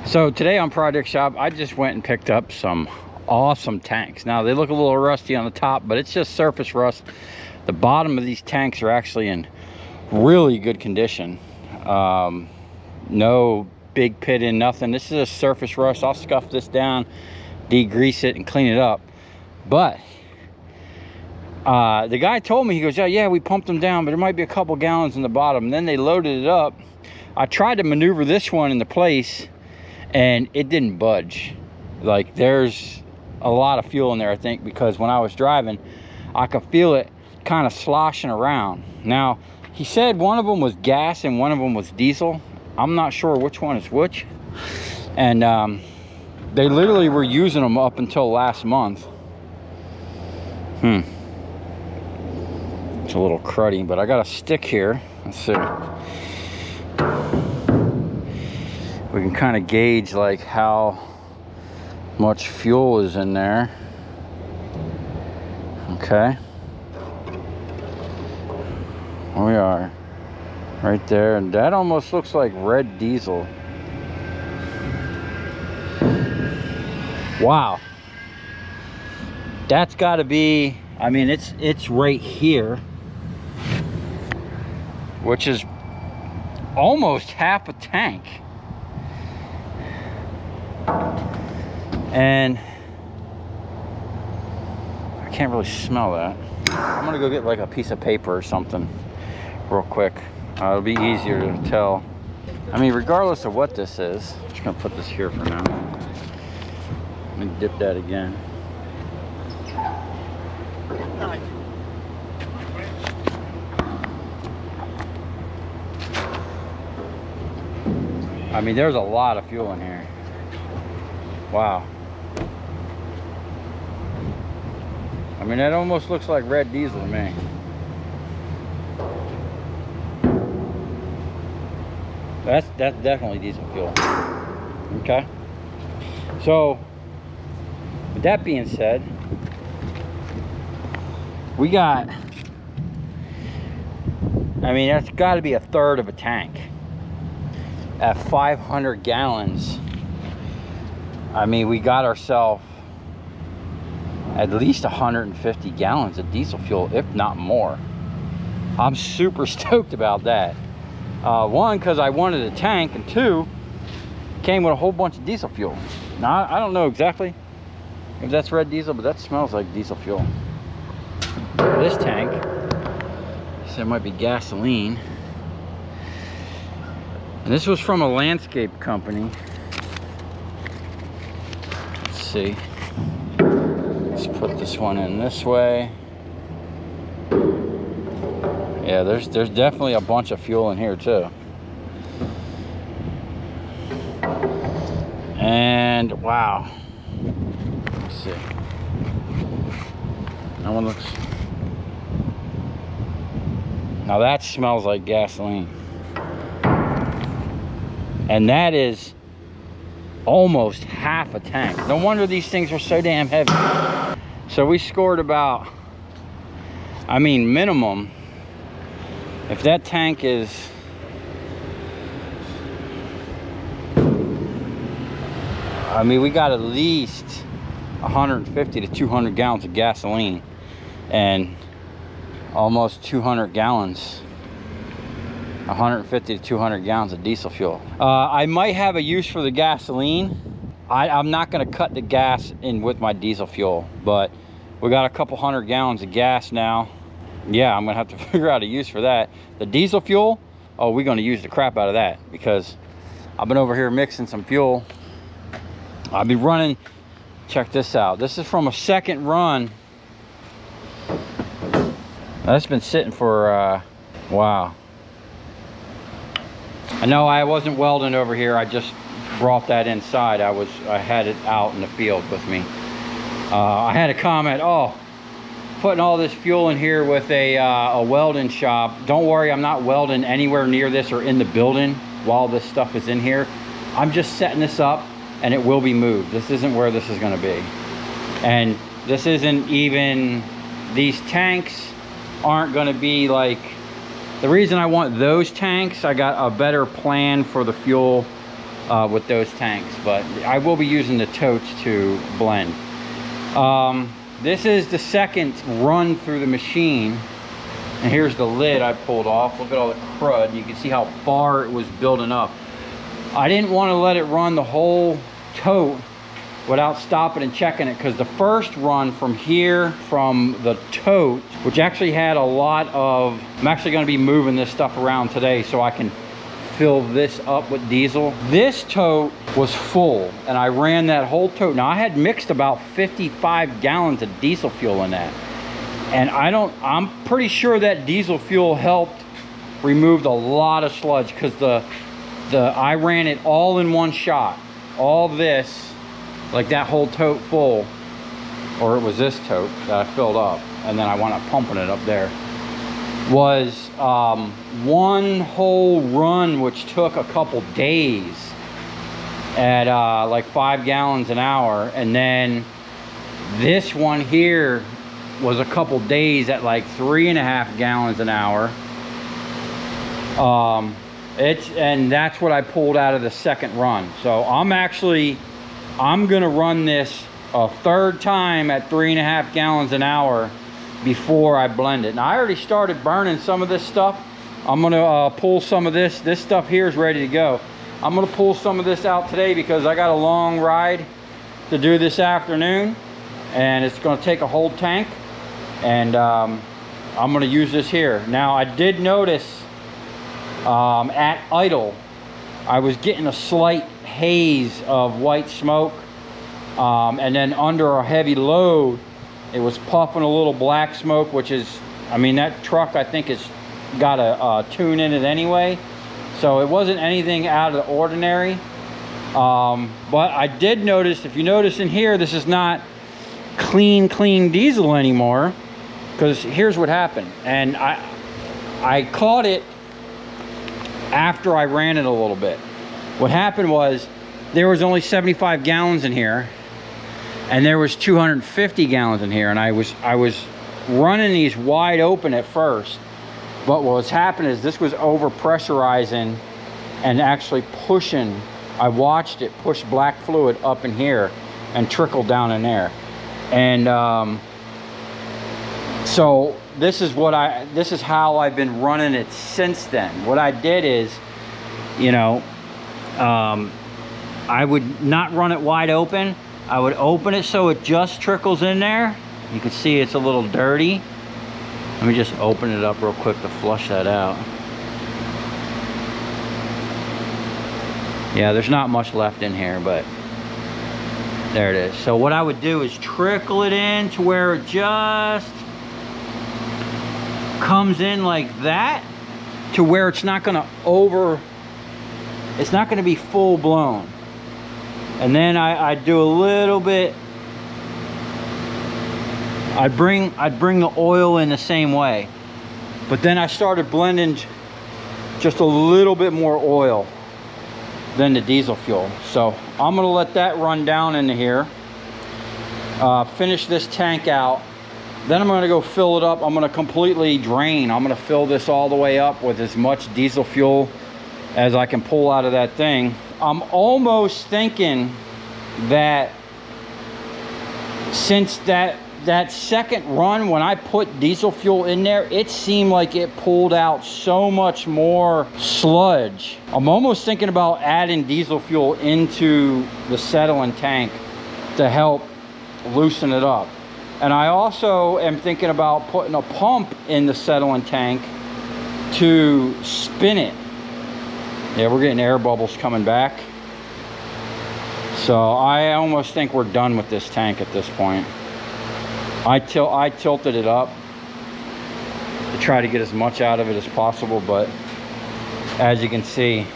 So today on Project Shop, I just went and picked up some awesome tanks. Now they look a little rusty on the top, but it's just surface rust. The bottom of these tanks are actually in really good condition. No big pit in, nothing. This is a surface rust. I'll scuff this down, degrease it, and clean it up. But the guy told me, he goes, yeah, we pumped them down, but there might be a couple gallons in the bottom. And then they loaded it up. I tried to maneuver this one into place, and it didn't budge. Like, there's a lot of fuel in there, I think, because when I was driving, I could feel it kind of sloshing around. Now, he said one of them was gas and one of them was diesel. I'm not sure which one is which. And they literally were using them up until last month. It's a little cruddy, but I got a stick here. Let's see. We can kind of gauge like how much fuel is in there. Okay. Here we are. Right there. And that almost looks like red diesel. Wow. That's got to be, I mean, it's right here, which is almost half a tank. And I can't really smell that. I'm gonna go get like a piece of paper or something real quick. It'll be easier to tell. I mean, regardless of what this is, I'm just gonna put this here for now. Let me dip that again. I mean, there's a lot of fuel in here. Wow. I mean, that almost looks like red diesel to me. That's definitely diesel fuel. Okay. So, with that being said, we got, I mean, that's got to be a third of a tank. At 500 gallons, I mean, we got ourselves at least 150 gallons of diesel fuel, if not more. I'm super stoked about that. One, because I wanted a tank, and two, came with a whole bunch of diesel fuel. Now, I don't know exactly if that's red diesel, but that smells like diesel fuel. This tank, so it might be gasoline. And this was from a landscape company. Let's see. Let's put this one in this way. Yeah, there's definitely a bunch of fuel in here too. And wow. Let's see. That one looks. Now that smells like gasoline. And that is almost half a tank. No wonder these things are so damn heavy. So we scored about, I mean, minimum, if that tank is, I mean, we got at least 150 to 200 gallons of gasoline and almost 200 gallons, 150 to 200 gallons of diesel fuel. I might have a use for the gasoline. I'm not gonna cut the gas in with my diesel fuel, but we got a couple hundred gallons of gas now. Yeah, I'm gonna have to figure out a use for that. The diesel fuel, oh, we're gonna use the crap out of that, because I've been over here mixing some fuel. I'll be running, check this out. This is from a second run. That's been sitting for, wow. I know I wasn't welding over here. I just brought that inside. I had it out in the field with me. I had a comment, oh, putting all this fuel in here with a welding shop. Don't worry, I'm not welding anywhere near this or in the building while this stuff is in here. I'm just setting this up and it will be moved. This isn't where this is gonna be. And this isn't even, these tanks aren't gonna be like, the reason I want those tanks, I got a better plan for the fuel with those tanks, but I will be using the totes to blend. This is the second run through the machine, and here's the lid I pulled off. Look at all the crud. You can see how far it was building up. I didn't want to let it run the whole tote without stopping and checking it, because the first run from here, from the tote, which actually had a lot of, I'm actually going to be moving this stuff around today so I can fill this up with diesel. This tote was full, and I ran that whole tote. Now I had mixed about 55 gallons of diesel fuel in that, and I'm pretty sure that diesel fuel helped remove a lot of sludge, because I ran it all in one shot. All this, like that whole tote full, or it was this tote that I filled up, and then I wound up pumping it up there, was one whole run, which took a couple days at like 5 gallons an hour. And then this one here was a couple days at like 3.5 gallons an hour. And that's what I pulled out of the second run. So I'm gonna run this a third time at 3.5 gallons an hour before I blend it. Now I already started burning some of this stuff. I'm gonna pull some of this. This stuff here is ready to go. I'm gonna pull some of this out today because I got a long ride to do this afternoon, and it's gonna take a whole tank, and I'm gonna use this here. Now I did notice at idle, I was getting a slight haze of white smoke, and then under a heavy load, it was puffing a little black smoke, which is, I mean, that truck I think has got a tune in it anyway, so it wasn't anything out of the ordinary. But I did notice, if you notice in here, this is not clean diesel anymore, because here's what happened. And I caught it after I ran it a little bit. What happened was, there was only 75 gallons in here, and there was 250 gallons in here, and I was running these wide open at first, but what was happening is this was over pressurizing and actually pushing. I watched it push black fluid up in here and trickle down in there. And so this is how I've been running it since then. What I did is, you know, I would not run it wide open. I would open it so it just trickles in there. You can see it's a little dirty. Let me just open it up real quick to flush that out. Yeah, there's not much left in here, but there it is. So what I would do is trickle it in to where it just comes in like that, to where it's not gonna it's not gonna be full blown. And then I'd do a little bit, I'd bring the oil in the same way, but then I started blending just a little bit more oil than the diesel fuel. So I'm gonna let that run down into here, finish this tank out, then I'm gonna go fill it up. I'm gonna completely drain. I'm gonna fill this all the way up with as much diesel fuel as I can pull out of that thing. I'm almost thinking that since that second run, when I put diesel fuel in there, it seemed like it pulled out so much more sludge. I'm almost thinking about adding diesel fuel into the settling tank to help loosen it up. And I also am thinking about putting a pump in the settling tank to spin it. Yeah, we're getting air bubbles coming back. So I almost think we're done with this tank at this point. I tilted it up to try to get as much out of it as possible, but as you can see,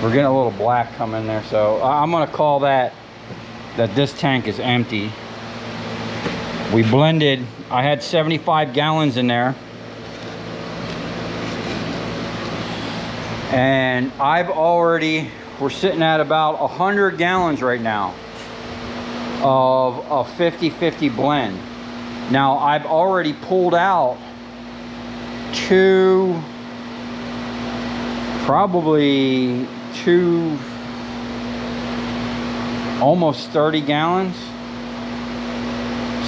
we're getting a little black come in there. So I'm gonna call that this tank is empty. We blended, I had 75 gallons in there, and we're sitting at about 100 gallons right now of a 50-50 blend. Now I've already pulled out probably almost 30 gallons.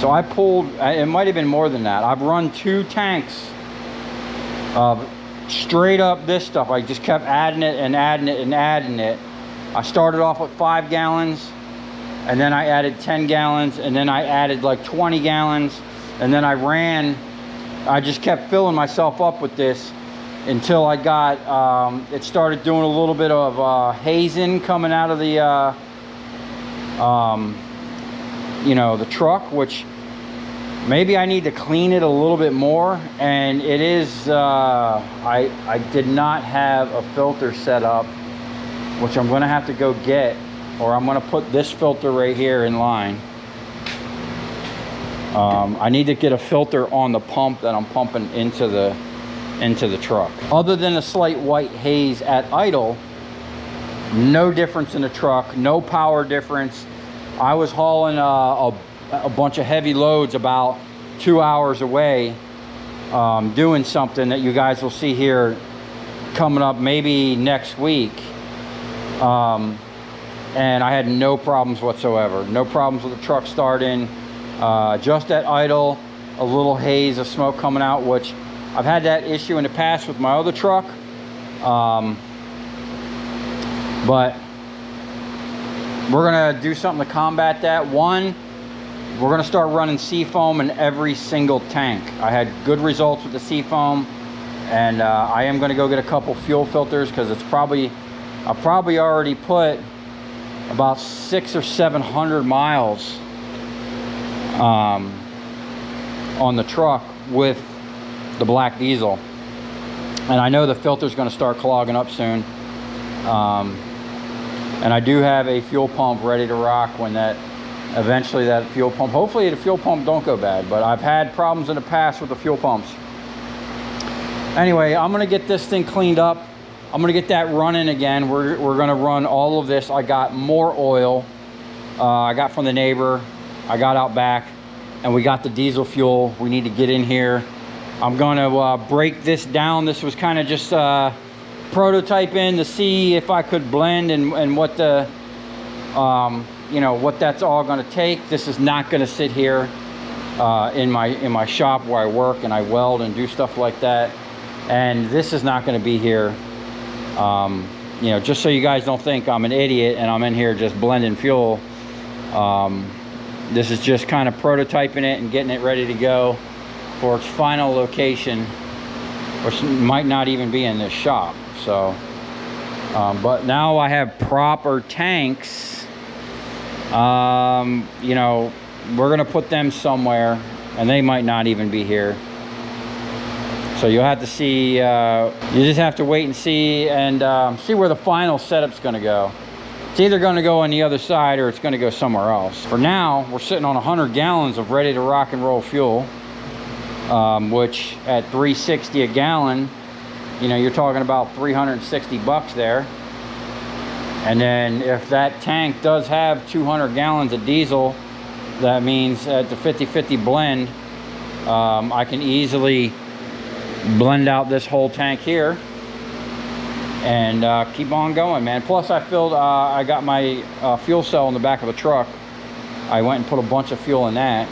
So I pulled, it might have been more than that. I've run 2 tanks of straight up this stuff. I just kept adding it and adding it and adding it. I started off with 5 gallons, and then I added 10 gallons, and then I added like 20 gallons, and then I just kept filling myself up with this until I got, it started doing a little bit of hazing coming out of the, you know, the truck, which maybe I need to clean it a little bit more. And it is, I did not have a filter set up, which I'm gonna have to go get, or I'm gonna put this filter right here in line. I need to get a filter on the pump that I'm pumping into the truck. Other than a slight white haze at idle, no difference in the truck, no power difference. I was hauling a bunch of heavy loads about 2 hours away, doing something that you guys will see here coming up maybe next week. And I had no problems whatsoever. No problems with the truck starting. Just at idle, a little haze of smoke coming out, which I've had that issue in the past with my other truck. But we're gonna do something to combat that. One, we're gonna start running seafoam in every single tank. I had good results with the seafoam, and I am gonna go get a couple fuel filters, because it's probably, I probably already put about 600 or 700 miles on the truck with the black diesel, and I know the filter's going to start clogging up soon. And I do have a fuel pump ready to rock when eventually that fuel pump, hopefully the fuel pump don't go bad, but I've had problems in the past with the fuel pumps. Anyway, I'm going to get this thing cleaned up. I'm going to get that running again. We're going to run all of this. I got more oil I got from the neighbor. I got out back, and we got the diesel fuel. We need to get in here. I'm going to break this down. This was kind of just prototyping to see if I could blend and what the you know, what that's all going to take. This is not going to sit here in my shop where I work and I weld and do stuff like that, and this is not going to be here, you know, just so you guys don't think I'm an idiot and I'm in here just blending fuel. This is just kind of prototyping it and getting it ready to go for its final location, which might not even be in this shop. So but now I have proper tanks. You know, we're gonna put them somewhere, and they might not even be here. So you'll have to see, you just have to wait and see, and see where the final setup's gonna go. It's either gonna go on the other side or it's gonna go somewhere else. For now, we're sitting on 100 gallons of ready to rock and roll fuel, which at $3.60 a gallon, you know, you're talking about 360 bucks there. And then if that tank does have 200 gallons of diesel, that means at the 50-50 blend, I can easily blend out this whole tank here and keep on going, man. Plus I filled, I got my fuel cell in the back of the truck. I went and put a bunch of fuel in that.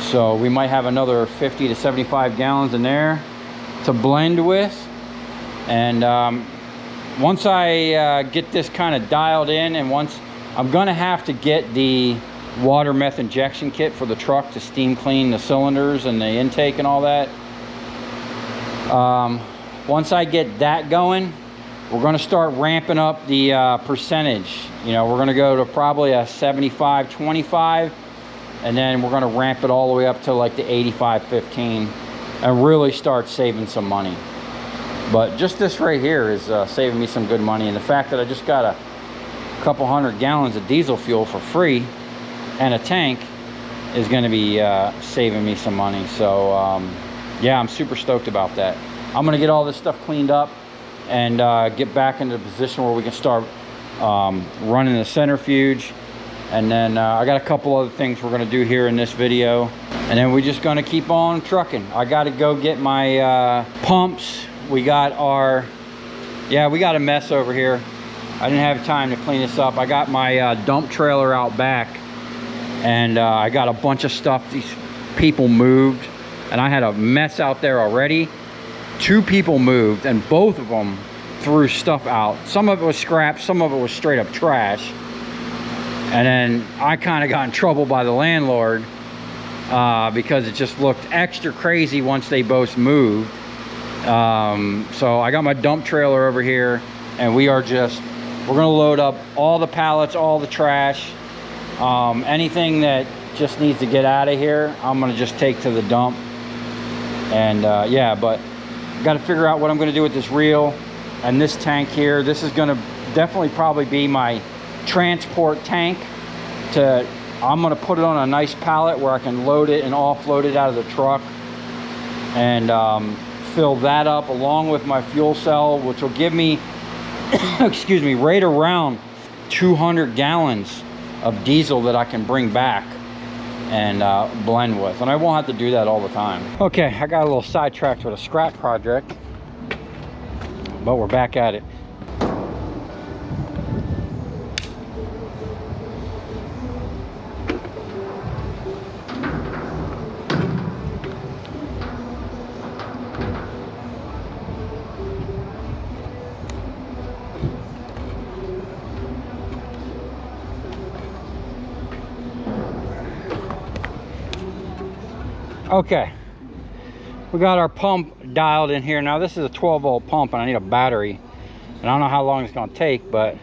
So we might have another 50 to 75 gallons in there to blend with. And once I get this kind of dialed in, and once I'm gonna have to get the water meth injection kit for the truck to steam clean the cylinders and the intake and all that. Once I get that going, we're gonna start ramping up the percentage. You know, we're gonna go to probably a 75-25, and then we're gonna ramp it all the way up to like the 85-15 and really start saving some money. But just this right here is saving me some good money, and the fact that I just got a couple 100 gallons of diesel fuel for free and a tank is going to be saving me some money. So yeah, I'm super stoked about that. I'm going to get all this stuff cleaned up and get back into the position where we can start running the centrifuge. And then I got a couple other things we're going to do here in this video, and then we're just going to keep on trucking. I got to go get my pumps. We got our, yeah, we got a mess over here. I didn't have time to clean this up. I got my dump trailer out back, and I got a bunch of stuff these people moved, and I had a mess out there already. 2 people moved, and both of them threw stuff out. Some of it was scrap, some of it was straight up trash. And then I kind of got in trouble by the landlord because it just looked extra crazy once they both moved. So I got my dump trailer over here, and we're gonna load up all the pallets, all the trash, anything that just needs to get out of here, I'm gonna just take to the dump. And yeah, but got to figure out what I'm gonna do with this reel and this tank here. This is gonna definitely probably be my transport tank. I'm gonna put it on a nice pallet where I can load it and offload it out of the truck, and fill that up along with my fuel cell, which will give me excuse me, right around 200 gallons of diesel that I can bring back and blend with, and I won't have to do that all the time. Okay, I got a little sidetracked with a scrap project, but we're back at it. Okay, we got our pump dialed in here. Now this is a 12-volt pump, and I need a battery, and I don't know how long it's going to take, but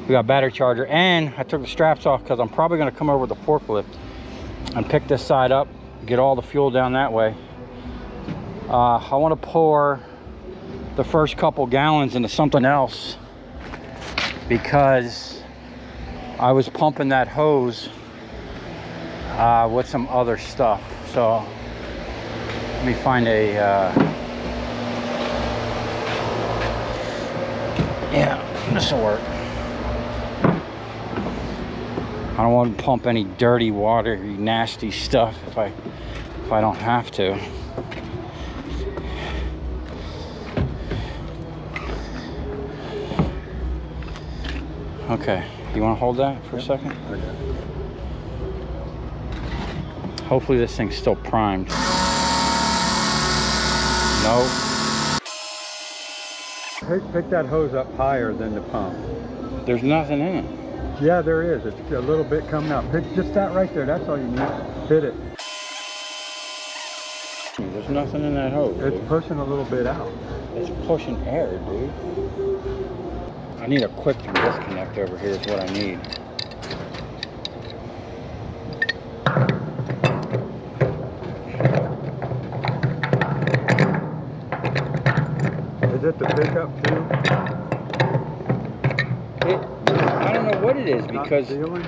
we got a battery charger. And I took the straps off because I'm probably going to come over with the forklift and pick this side up, get all the fuel down that way. I want to pour the first couple gallons into something else because I was pumping that hose with some other stuff. So let me find a yeah, this will work. I don't want to pump any dirty water, nasty stuff if I don't have to. Okay, you want to hold that for a second? Okay. Hopefully this thing's still primed. No. Pick that hose up higher than the pump. There's nothing in it. Yeah, there is. It's a little bit coming out. Pick just that right there. That's all you need. Hit it. There's nothing in that hose. It's dude. pushing a little bit out. It's pushing air, dude. I need a quick disconnect over here is what I need. Is it the pickup too? I don't know what it is, because sealing?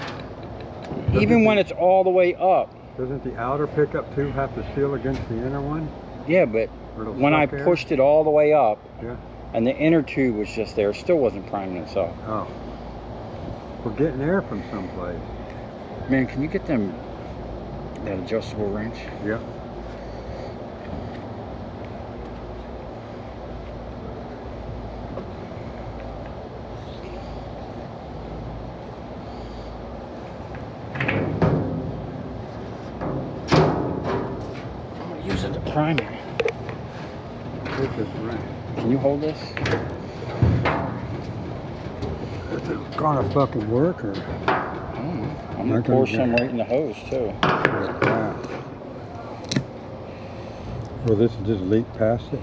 even when it's all the way up. Doesn't the outer pickup tube have to seal against the inner one? Yeah, but when I pushed it all the way up, yeah, and the inner tube was just there, it still wasn't priming itself. Oh. We're getting air from someplace. Man, can you get them that adjustable wrench? Yeah. Use it to prime it. Take this wrench. Can you hold this? Is it gonna fucking work or? I'm gonna pour some right in the hose too. Will this just leak past it?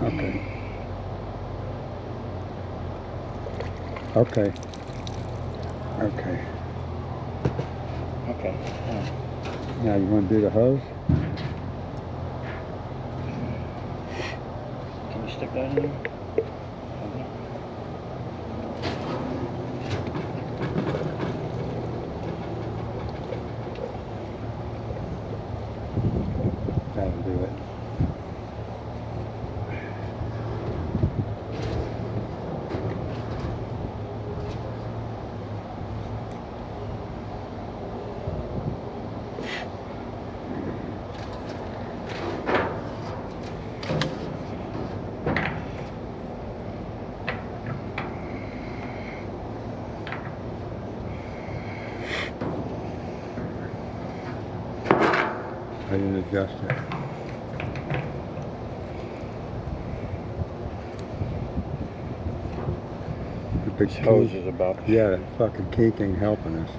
Okay. Okay. Okay. Okay. Now you want to do the hose? Can you stick that in there? That'll do it. didn't adjust it. The big Hose key. is about. Yeah, that fucking kink ain't helping us.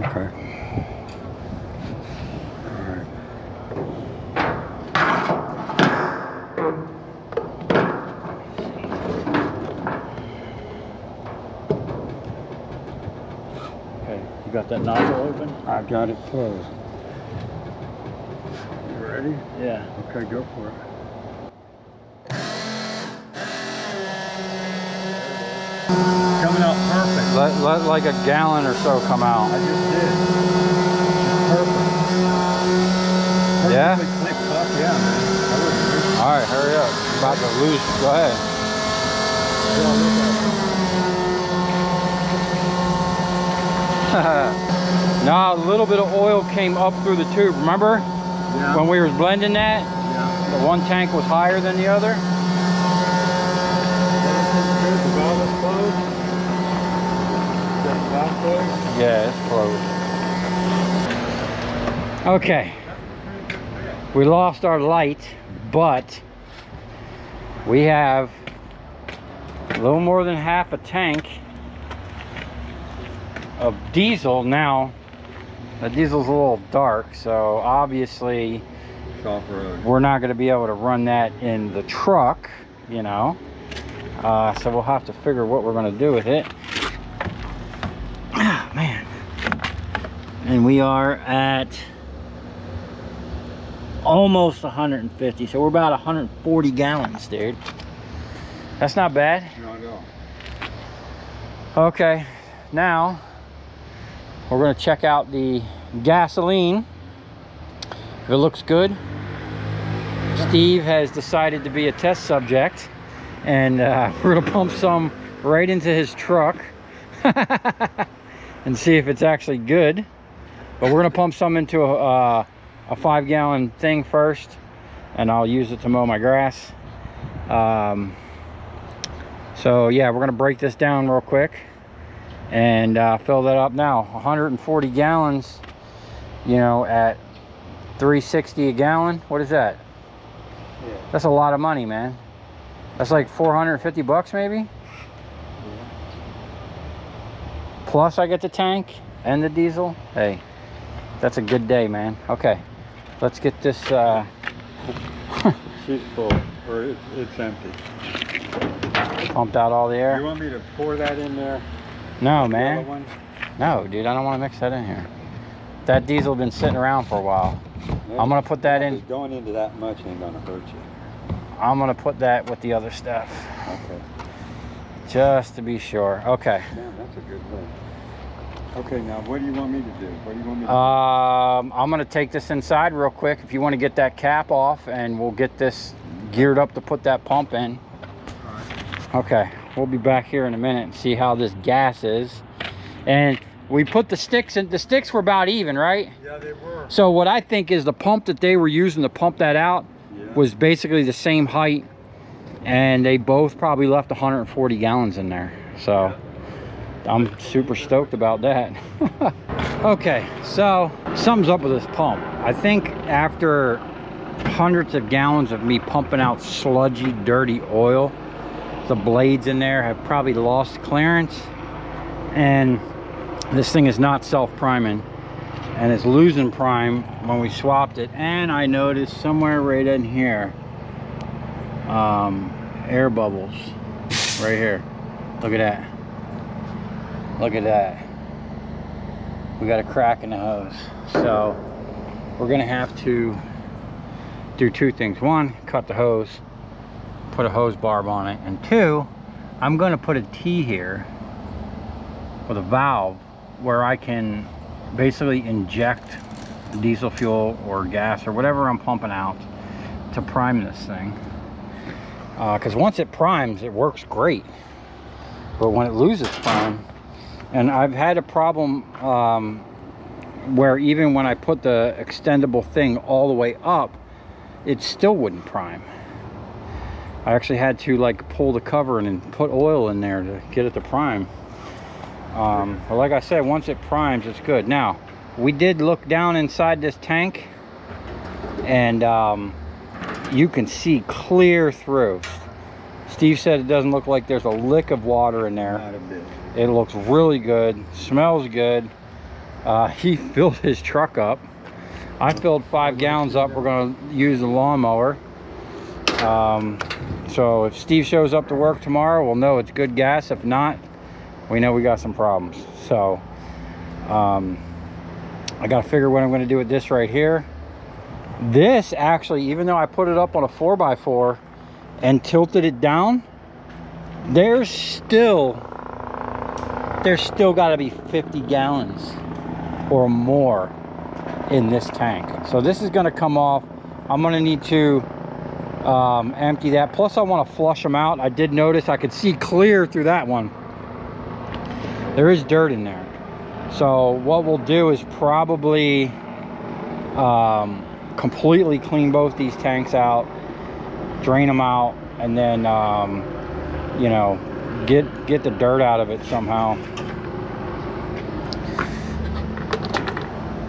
Okay. Alright. Okay, you got that nozzle open? I've got it closed. You ready? Yeah. Okay, go for it. Coming out perfect. Let like a gallon or so come out. I just did. It's perfect. Yeah? Perfectly clipped up, yeah, man. I wouldn't miss it. All right, hurry up. You're about to lose. Go ahead. Yeah, look at it. No, a little bit of oil came up through the tube. Remember Yeah. when we were blending that? Yeah. The one tank was higher than the other. Everything's good. The valve is closed. Got the valve closed. Yeah, it's closed. Okay. We lost our light, but we have a little more than half a tank of diesel now. The diesel's a little dark, so obviously It's off-road. we're not going to be able to run that in the truck, you know. So we'll have to figure what we're going to do with it. Ah, man. And we are at almost 150, so we're about 140 gallons, dude. That's not bad. Not at all. Okay, now we're going to check out the gasoline. If it looks good, Steve has decided to be a test subject, and we're going to pump some right into his truck and see if it's actually good. But we're going to pump some into a 5-gallon thing first, and I'll use it to mow my grass. So yeah, we're going to break this down real quick and fill that up now. 140 gallons, you know, at $3.60 a gallon. What is that? Yeah. That's a lot of money, man. That's like 450 bucks maybe. Yeah. Plus I get the tank and the diesel. Hey, that's a good day, man. Okay, let's get this She's full, or it's empty. pumped out all the You air. want me to pour that in there? No, The man. other one? No, dude, I don't want to mix that in here. That diesel been sitting around for a while. Yeah. I'm gonna put that in. Going into that much ain't gonna hurt you. I'm gonna put that with the other stuff, Okay. just to be sure. Okay. Damn, that's a good one. Okay, now what do you want me to do? What do you want me to I'm gonna take this inside real quick if you want to get that cap off, and we'll get this geared up to put that pump in. do? All right. Okay, we'll be back here in a minute and see how this gas is. And we put the sticks in. The sticks were about even, right? Yeah, they were. So what I think is the pump that they were using to pump that out was basically the same height, and they both probably left 140 gallons in there. So I'm super stoked about that. Okay, so something's up with this pump. I think after hundreds of gallons of me pumping out sludgy, dirty oil, the blades in there have probably lost clearance, and this thing is not self-priming, and it's losing prime when we swapped it. And I noticed somewhere right in here, air bubbles right here. Look at that. Look at that. We got a crack in the hose. So we're gonna have to do two things. One, cut the hose, put a hose barb on it, and two, I'm gonna put a T here with a valve where I can basically inject diesel fuel or gas or whatever I'm pumping out to prime this thing. Because once it primes, it works great. But when it loses prime, and I've had a problem where even when I put the extendable thing all the way up, it still wouldn't prime. I actually had to like pull the cover and put oil in there to get it to prime. But like I said, once it primes, it's good. Now, we did look down inside this tank, and you can see clear through. Steve said it doesn't look like there's a lick of water in there. Not a bit. It looks really good, smells good. He filled his truck up. I filled 5 gallons up. We're going to use the lawnmower. So if Steve shows up to work tomorrow, we'll know it's good gas. If not, we know we got some problems. So I got to figure what I'm going to do with this right here. This actually, even though I put it up on a 4x4 and tilted it down, there's still got to be 50 gallons or more in this tank. So this is going to come off. I'm going to need to empty that. Plus I want to flush them out. I did notice I could see clear through that one. There is dirt in there. So what we'll do is probably completely clean both these tanks out, drain them out, and then you know, get the dirt out of it somehow.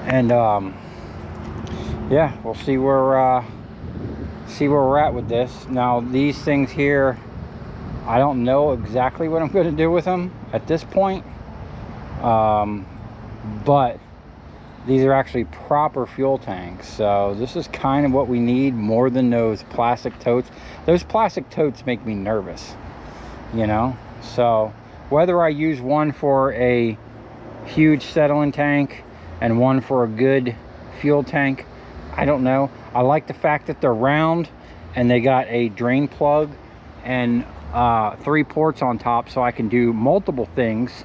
And yeah, we'll see where we're at with this. Now these things here, I don't know exactly what I'm going to do with them at this point, but these are actually proper fuel tanks, so this is kind of what we need more than those plastic totes. Those plastic totes make me nervous, you know. So whether I use one for a huge settling tank and one for a good fuel tank, I don't know. I like the fact that they're round and they got a drain plug and 3 ports on top, so I can do multiple things.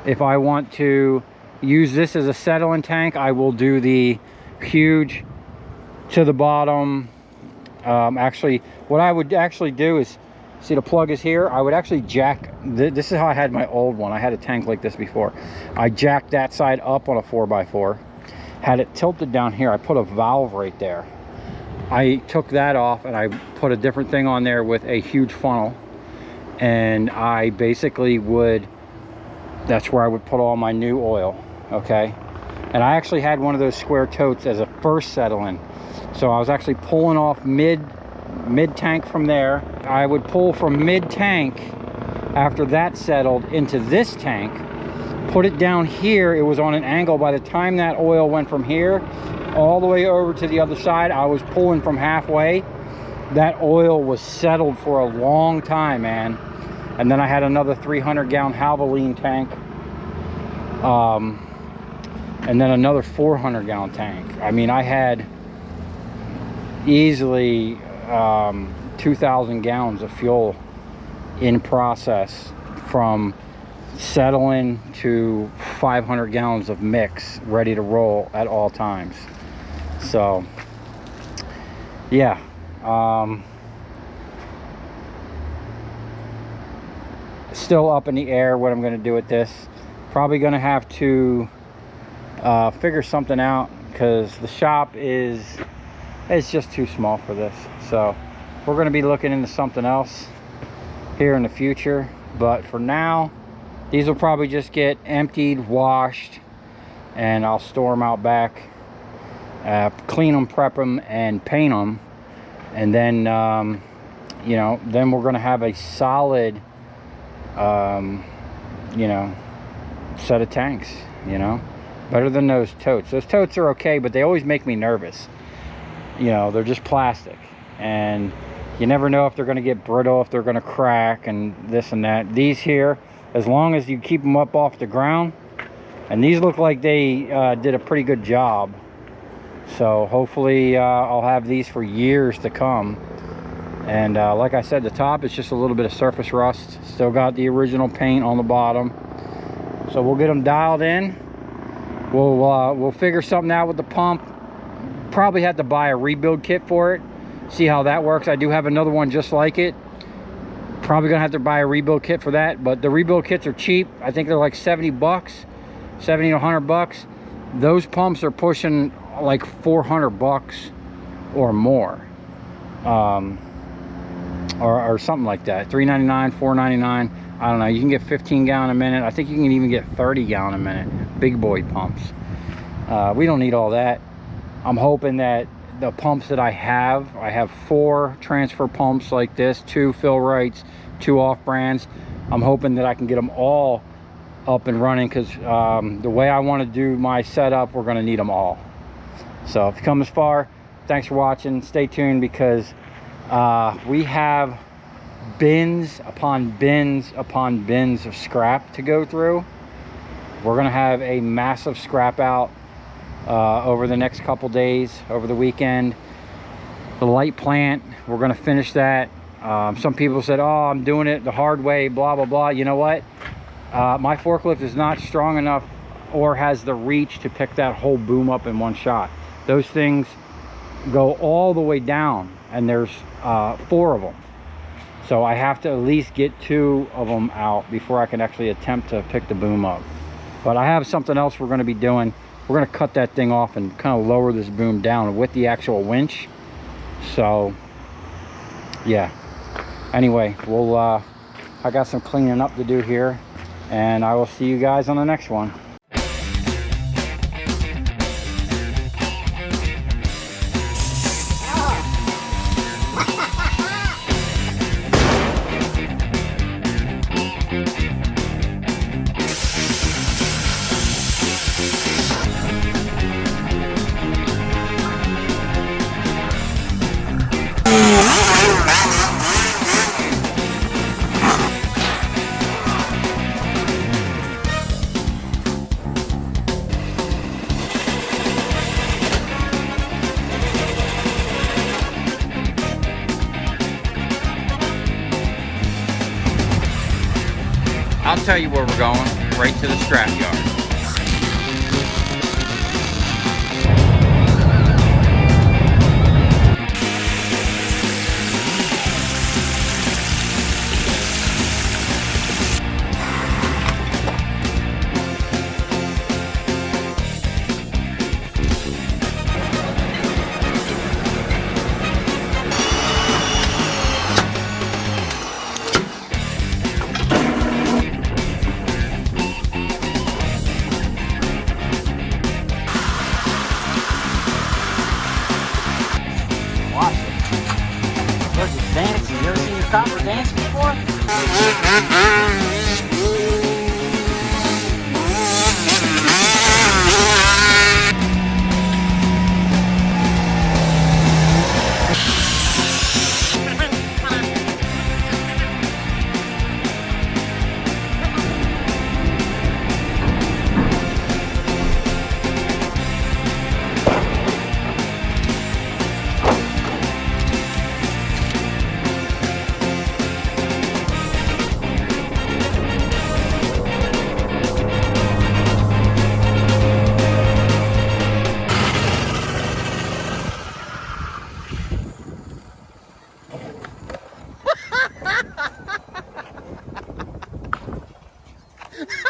If I want to use this as a settling tank, I will do the huge to the bottom. Actually, what I would actually do is, see the plug is here, I would actually jack, this is how I had my old one. I had a tank like this before. I jacked that side up on a 4x4, had it tilted down here. I put a valve right there. I took that off and I put a different thing on there with a huge funnel, and I basically would, that's where I would put all my new oil. Okay, and I actually had one of those square totes as a first settle-in, so I was actually pulling off mid tank from there. I would pull from mid tank after that settled into this tank, put it down here. It was on an angle. By the time that oil went from here all the way over to the other side, I was pulling from halfway. That oil was settled for a long time, man. And then I had another 300-gallon Havoline tank, and then another 400-gallon tank. I mean, I had easily 2,000 gallons of fuel in process, from settling to 500 gallons of mix ready to roll at all times. So yeah, still up in the air what I'm going to do with this. Probably going to have to figure something out, because the shop it's just too small for this. So we're going to be looking into something else here in the future, but for now these will probably just get emptied, washed, and I'll store them out back, clean them, prep them, and paint them, and then you know, then we're going to have a solid you know, set of tanks, you know, better than those totes. Those totes are okay, but they always make me nervous. You know, they're just plastic, and you never know if they're going to get brittle, if they're going to crack, and this and that. These here, as long as you keep them up off the ground, and these look like they did a pretty good job. So hopefully I'll have these for years to come. And like I said, the top is just a little bit of surface rust. Still got the original paint on the bottom. So we'll get them dialed in. We'll figure something out with the pump. Probably have to buy a rebuild kit for it, see how that works. I do have another one just like it. Probably gonna have to buy a rebuild kit for that, but the rebuild kits are cheap. I think they're like 70 bucks, 70 to 100 bucks. Those pumps are pushing like 400 bucks or more, or something like that. $399, $499. I don't know, you can get 15 gallon a minute. I think you can even get 30 gallon a minute, big boy pumps. We don't need all that. I'm hoping that the pumps that I have 4 transfer pumps like this, 2 Fill-Rights, 2 off-brands. I'm hoping that I can get them all up and running, because the way I want to do my setup, we're going to need them all. So if you come this far, thanks for watching. Stay tuned, because we have bins upon bins upon bins of scrap to go through. We're going to have a massive scrap out over the next couple days, over the weekend. The light plant, we're going to finish that. Some people said, oh, I'm doing it the hard way, blah blah blah. You know what, my forklift is not strong enough or has the reach to pick that whole boom up in one shot. Those things go all the way down, and there's 4 of them, so I have to at least get 2 of them out before I can actually attempt to pick the boom up. But I have something else we're going to be doing. We're going to cut that thing off and kind of lower this boom down with the actual winch. So yeah, anyway, we'll I got some cleaning up to do here, and I will see you guys on the next one. I'll tell you where we're going, right to the scrap yard. Dancing. You ever seen your copper dance before?